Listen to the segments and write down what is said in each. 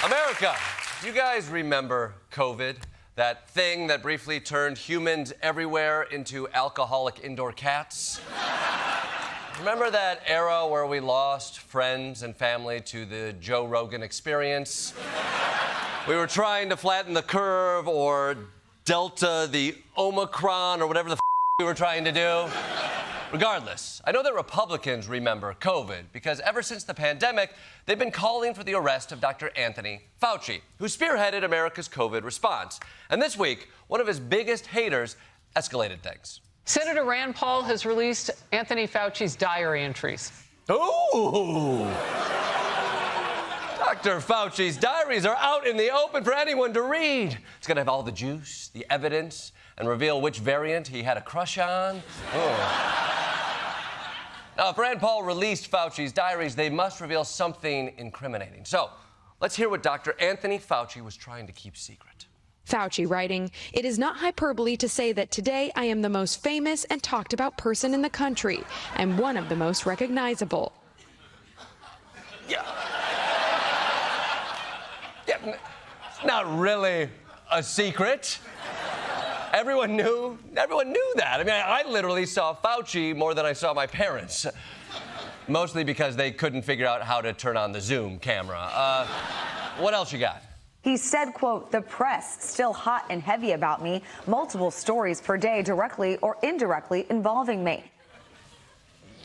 America, do you guys remember COVID? That thing that briefly turned humans everywhere into alcoholic indoor cats? Remember that era where we lost friends and family to the Joe Rogan experience? We were trying to flatten the curve or Delta the Omicron or whatever the we were trying to do. Regardless, I know that Republicans remember COVID because ever since the pandemic, they've been calling for the arrest of Dr. Anthony Fauci, who spearheaded America's COVID response. And this week, one of his biggest haters escalated things. Senator Rand Paul has released Anthony Fauci's diary entries. Ooh! Dr. Fauci's diaries are out in the open for anyone to read. It's going to have all the juice, the evidence, and reveal which variant he had a crush on. Oh. Now, if Rand Paul released Fauci's diaries, they must reveal something incriminating. So, let's hear what Dr. Anthony Fauci was trying to keep secret. Fauci writing, "It is not hyperbole to say that today I am the most famous and talked about person in the country and one of the most recognizable." Yeah, it's not really a secret. Everyone knew that. I mean, I literally saw Fauci more than I saw my parents. Mostly because they couldn't figure out how to turn on the Zoom camera. What else you got? He said, quote, "The press still hot and heavy about me. Multiple stories per day directly or indirectly involving me."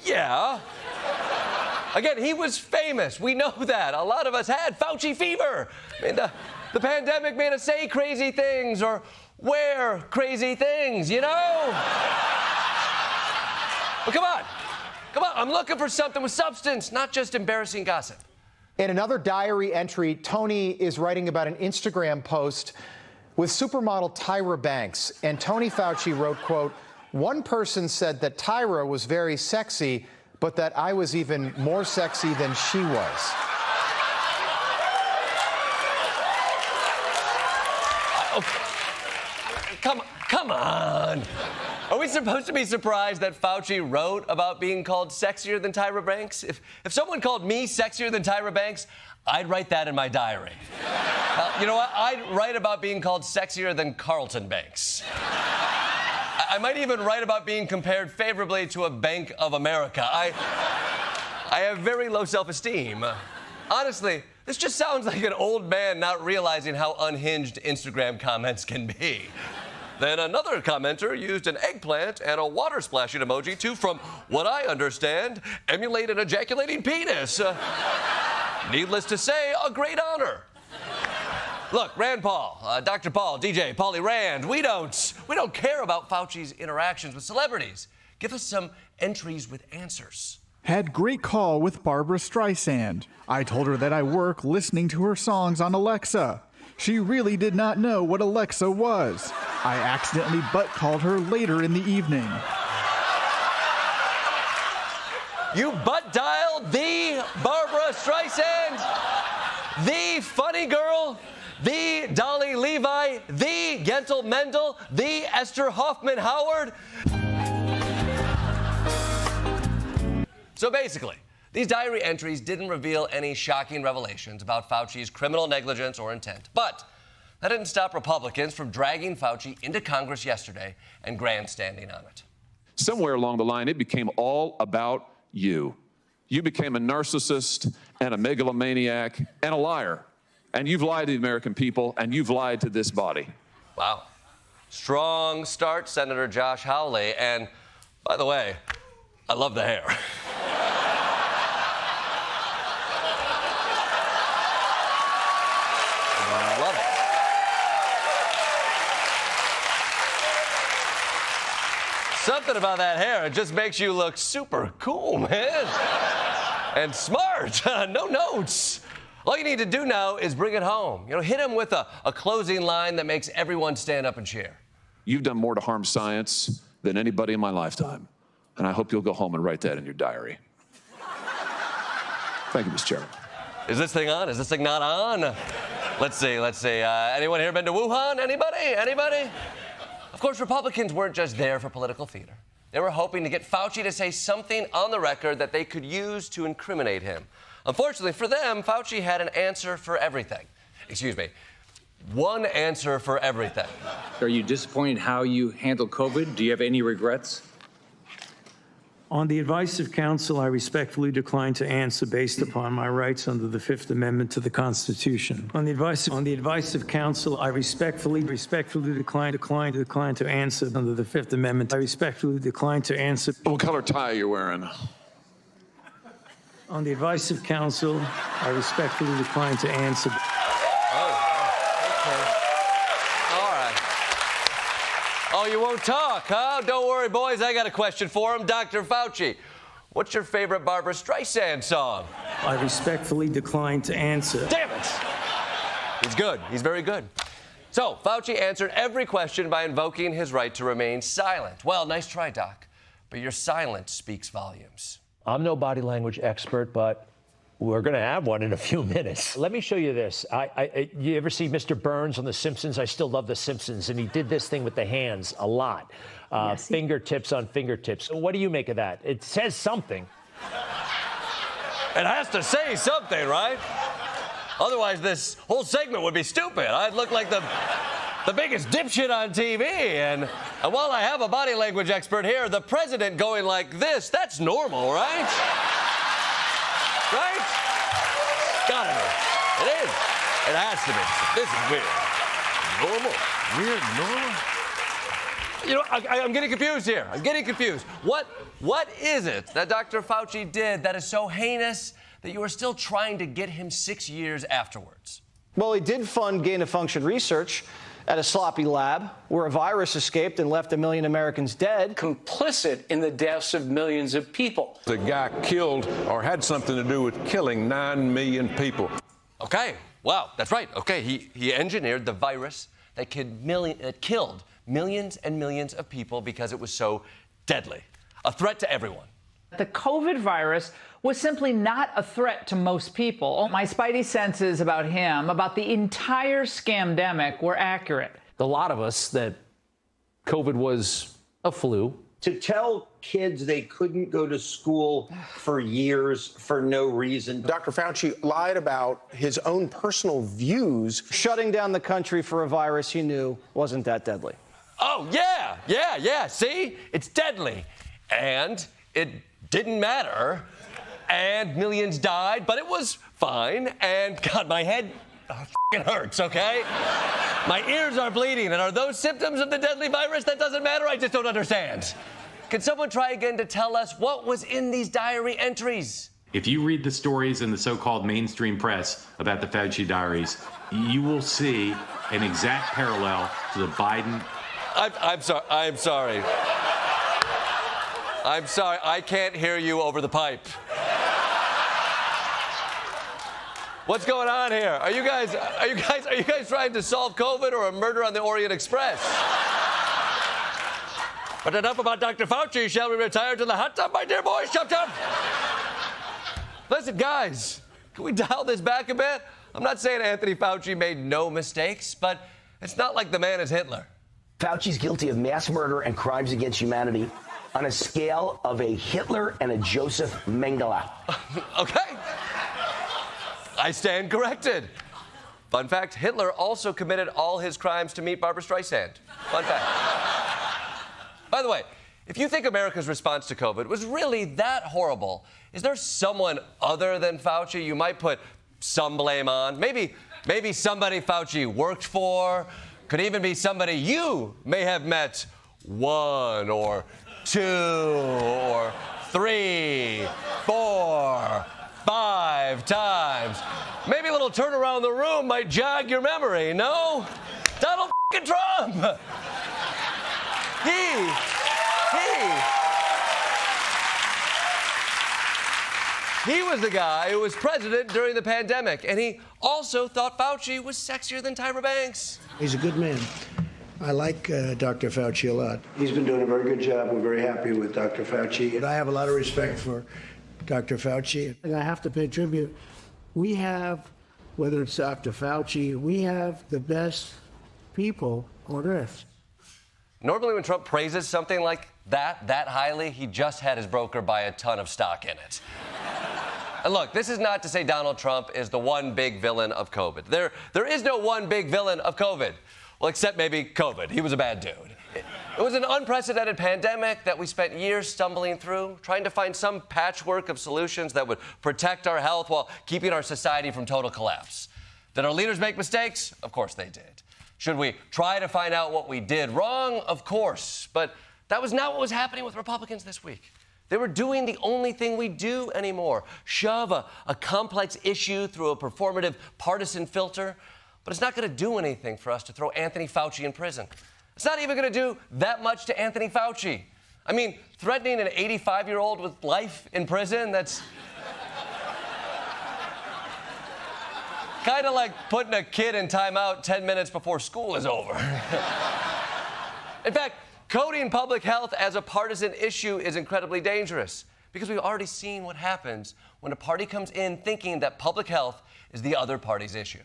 Yeah. Again, he was famous. We know that. A lot of us had Fauci fever. I mean, the pandemic made us say crazy things or wear crazy things, you know? Well, come on. I'm looking for something with substance, not just embarrassing gossip. In another diary entry, Tony is writing about an Instagram post with supermodel Tyra Banks. And Tony Fauci wrote, quote, "One person said that Tyra was very sexy, but that I was even more sexy than she was." Come on. Are we supposed to be surprised that Fauci wrote about being called sexier than Tyra Banks? If someone called me sexier than Tyra Banks, I'd write that in my diary. You know what? I'd write about being called sexier than Carlton Banks. I might even write about being compared favorably to a Bank of America. I have very low self-esteem. Honestly, this just sounds like an old man not realizing how unhinged Instagram comments can be. Then another commenter used an eggplant and a water splashing emoji to, from what I understand, emulate an ejaculating penis. Needless to say, a great honor. Look, Rand Paul, Dr. Paul, DJ, Paulie Rand, we don't care about Fauci's interactions with celebrities. Give us some entries with answers. Had great call with Barbara Streisand. I told her that I work listening to her songs on Alexa. She really did not know what Alexa was. I accidentally butt called her later in the evening. You butt dialed the Barbara Streisand, the funny girl, the Dolly Levi, the Yentl Mendel, the Esther Hoffman Howard. So basically, these diary entries didn't reveal any shocking revelations about Fauci's criminal negligence or intent. But that didn't stop Republicans from dragging Fauci into Congress yesterday and grandstanding on it. Somewhere along the line, it became all about you. You became a narcissist and a megalomaniac and a liar. And you've lied to the American people, and you've lied to this body. Wow. Strong start, Senator Josh Hawley. And by the way, I love the hair. Love it. Something about that hair, it just makes you look super cool, man. And smart. No notes. All you need to do now is bring it home. You know, hit him with a closing line that makes everyone stand up and cheer. You've done more to harm science than anybody in my lifetime. And I hope you'll go home and write that in your diary. Thank you, Mr. Chairman. Is this thing on? Is this thing not on? Let's see. Anyone here been to Wuhan? Anybody? Of course, Republicans weren't just there for political theater. They were hoping to get Fauci to say something on the record that they could use to incriminate him. Unfortunately for them, Fauci had an answer for everything. excuse me, one answer for everything. Are you disappointed how you handled COVID? Do you have any regrets? On the advice of counsel, I respectfully decline to answer based upon my rights under the Fifth Amendment to the Constitution. On the advice of counsel, I respectfully decline to answer under the Fifth Amendment. I respectfully decline to answer. What color tie are you wearing? On the advice of counsel, I respectfully decline to answer. Oh, you won't talk, huh? Don't worry, boys. I got a question for him. Dr. Fauci, what's your favorite Barbra Streisand song? I respectfully decline to answer. Damn it! He's good. He's very good. So, Fauci answered every question by invoking his right to remain silent. Well, nice try, Doc. But your silence speaks volumes. I'm no body language expert, but we're going to have one in a few minutes. Let me show you this. You ever see Mr. Burns on The Simpsons? I still love The Simpsons, and he did this thing with the hands a lot. Yes, fingertips on fingertips. What do you make of that? It says something. It has to say something, right? Otherwise, this whole segment would be stupid. I'd look like the biggest dipshit on TV. And while I have a body language expert here, the president going like this, that's normal, right? Right? Gotta be. It is. It has to be. This is weird. Normal. You know, I'm getting confused here. I'm getting confused. What is it that Dr. Fauci did that is so heinous that you are still trying to get him 6 years afterwards? Well, he did fund gain-of-function research at a sloppy lab where a virus escaped and left 1 million Americans dead. Complicit in the deaths of millions of people. The guy killed or had something to do with killing 9 million people. Okay, wow, that's right. Okay, he engineered the virus that killed millions and millions of people because it was so deadly. A threat to everyone. The COVID virus was simply not a threat to most people. My spidey senses about him, about the entire scamdemic, were accurate. A lot of us that COVID was a flu. To tell kids they couldn't go to school for years for no reason. Dr. Fauci lied about his own personal views. Shutting down the country for a virus he knew wasn't that deadly. Oh, yeah. See? It's deadly. And it didn't matter. And millions died, but it was fine. And God, my head hurts, okay? My ears are bleeding. And are those symptoms of the deadly virus? That doesn't matter. I just don't understand. Can someone try again to tell us what was in these diary entries? If you read the stories in the so-called mainstream press about the Fauci diaries, you will see an exact parallel to the Biden. I'm sorry. I can't hear you over the pipe. What's going on here? Are you guys trying to solve COVID or a murder on the Orient Express? But enough about Dr. Fauci. Shall we retire to the hot tub, my dear boys? Chop, chop. Listen, guys, can we dial this back a bit? I'm not saying Anthony Fauci made no mistakes, but it's not like the man is Hitler. Fauci's guilty of mass murder and crimes against humanity on a scale of a Hitler and a Joseph Mengele. Okay. I stand corrected. Fun fact, Hitler also committed all his crimes to meet Barbra Streisand. Fun fact. By the way, if you think America's response to COVID was really that horrible, is there someone other than Fauci you might put some blame on? Maybe somebody Fauci worked for, could even be somebody you may have met 1 or 2 or 3, 4, 5 times. Maybe a little turn around the room might jog your memory, no? Donald Trump! He was the guy who was president during the pandemic, and he also thought Fauci was sexier than Tyra Banks. He's a good man. I like Dr. Fauci a lot. He's been doing a very good job. We're very happy with Dr. Fauci. And I have a lot of respect for Dr. Fauci. And I have to pay tribute. We have, whether it's Dr. Fauci, we have the best people on earth. Normally when Trump praises something like that highly, he just had his broker buy a ton of stock in it. And look, this is not to say Donald Trump is the one big villain of COVID. There is no one big villain of COVID. Well, except maybe COVID. He was a bad dude. It was an unprecedented pandemic that we spent years stumbling through, trying to find some patchwork of solutions that would protect our health while keeping our society from total collapse. Did our leaders make mistakes? Of course they did. Should we try to find out what we did wrong? Of course. But that was not what was happening with Republicans this week. They were doing the only thing we do anymore, shove a complex issue through a performative partisan filter. But it's not going to do anything for us to throw Anthony Fauci in prison. It's not even going to do that much to Anthony Fauci. I mean, threatening an 85-year-old with life in prison, that's kind of like putting a kid in timeout 10 minutes before school is over. In fact, coding public health as a partisan issue is incredibly dangerous because we've already seen what happens when a party comes in thinking that public health is the other party's issue.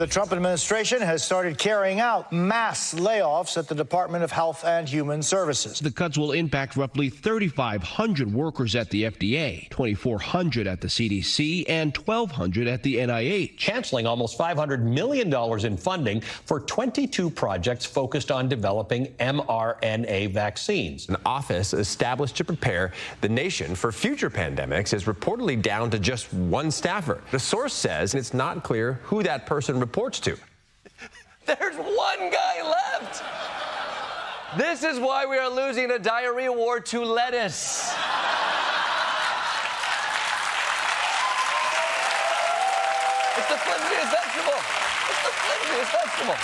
The Trump administration has started carrying out mass layoffs at the Department of Health and Human Services. The cuts will impact roughly 3,500 workers at the FDA, 2,400 at the CDC, and 1,200 at the NIH. Canceling almost $500 million in funding for 22 projects focused on developing mRNA vaccines. An office established to prepare the nation for future pandemics is reportedly down to just one staffer. The source says it's not clear who that person reports to. There's one guy left. This is why we are losing a diarrhea war to lettuce. It's the flimsiest vegetable. It's the flimsiest vegetable.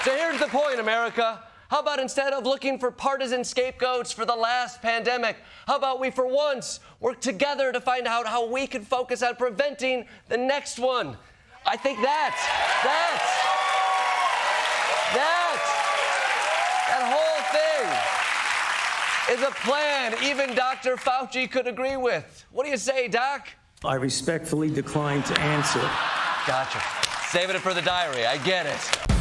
So here's the point, America. How about instead of looking for partisan scapegoats for the last pandemic, how about we for once work together to find out how we can focus on preventing the next one? I think that whole thing is a plan even Dr. Fauci could agree with. What do you say, Doc? I respectfully decline to answer. Gotcha. Saving it for the diary. I get it.